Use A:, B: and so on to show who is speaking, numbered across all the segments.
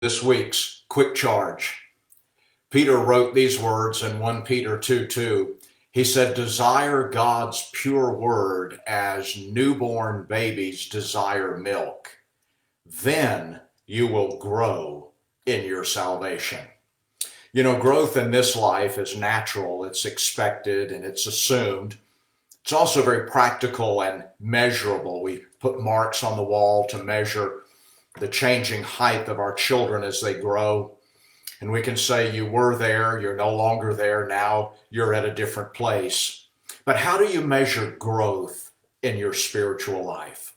A: This week's quick charge. Peter wrote these words in 1 Peter 2:2. He said, desire God's pure word as newborn babies desire milk. Then you will grow in your salvation. You know, growth in this life is natural, it's expected, and it's assumed. It's also very practical and measurable. We put marks on the wall to measure the changing height of our children as they grow. And we can say you were there, you're no longer there, now you're at a different place. But how do you measure growth in your spiritual life?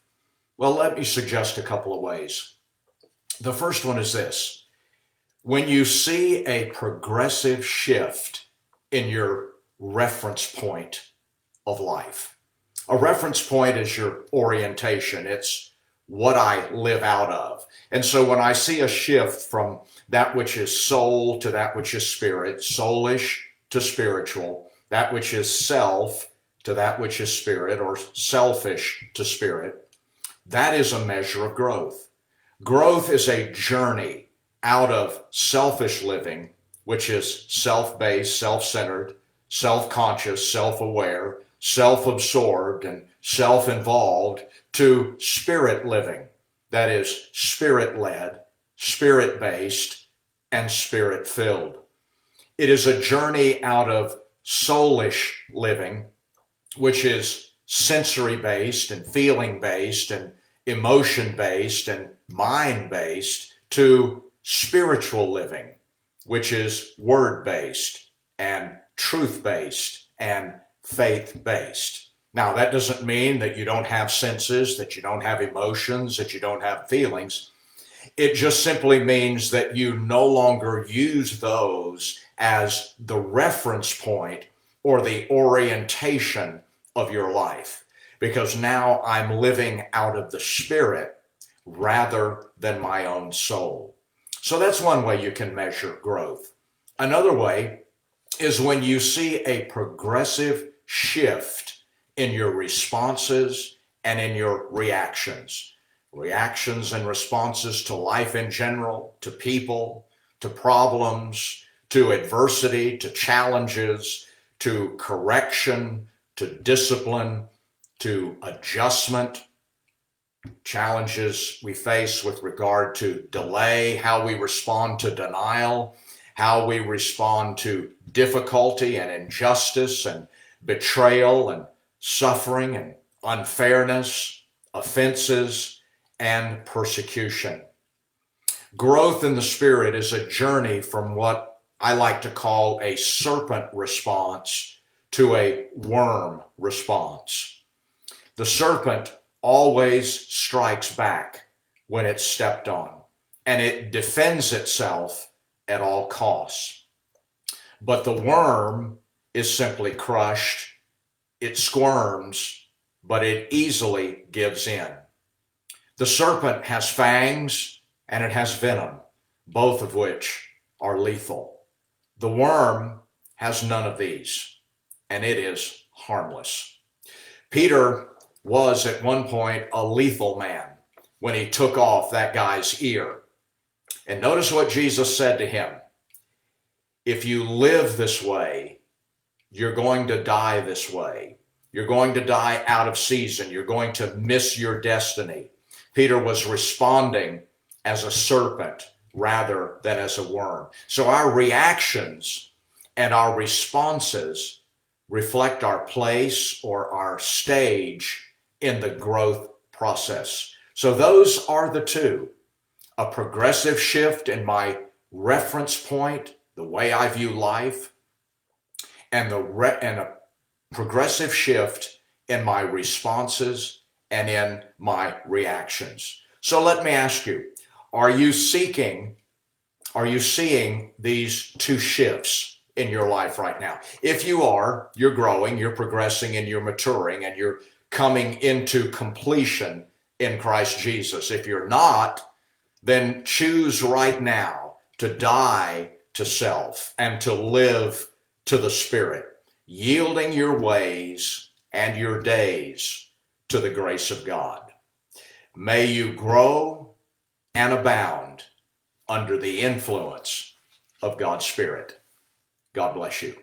A: Well, let me suggest a couple of ways. The first one is this. When you see a progressive shift in your reference point of life. A reference point is your orientation. It's what I live out of. And so when I see a shift from that which is soul to that which is spirit, soulish to spiritual, that which is self to that which is spirit, or selfish to spirit, that is a measure of growth. Growth is a journey out of selfish living, which is self-based, self-centered, self-conscious, self-aware, self-absorbed, and self-involved, to spirit living, that is spirit-led, spirit-based, and spirit-filled. It is a journey out of soulish living, which is sensory-based and feeling-based and emotion-based and mind-based, to spiritual living, which is word-based and truth-based and faith-based. Now, that doesn't mean that you don't have senses, that you don't have emotions, that you don't have feelings. It just simply means that you no longer use those as the reference point or the orientation of your life, because now I'm living out of the Spirit rather than my own soul. So that's one way you can measure growth. Another way is when you see a progressive shift in your responses and in your reactions. Reactions and responses to life in general, to people, to problems, to adversity, to challenges, to correction, to discipline, to adjustment, challenges we face with regard to delay, how we respond to denial, how we respond to difficulty and injustice and betrayal and suffering and unfairness, offenses, and persecution. Growth in the Spirit is a journey from what I like to call a serpent response to a worm response. The serpent always strikes back when it's stepped on, and it defends itself at all costs. But the worm is simply crushed. It squirms, but it easily gives in. The serpent has fangs and it has venom, both of which are lethal. The worm has none of these, and it is harmless. Peter was at one point a lethal man when he took off that guy's ear. And notice what Jesus said to him. If you live this way, you're going to die this way. You're going to die out of season. You're going to miss your destiny. Peter was responding as a serpent rather than as a worm. So our reactions and our responses reflect our place or our stage in the growth process. So those are the two. A progressive shift in my reference point, the way I view life, and a progressive shift in my responses and in my reactions. So let me ask you, are you seeing these two shifts in your life right now? If you are, you're growing, you're progressing, and you're maturing, and you're coming into completion in Christ Jesus. If you're not, then choose right now to die to self and to live to the Spirit, yielding your ways and your days to the grace of God. May you grow and abound under the influence of God's Spirit. God bless you.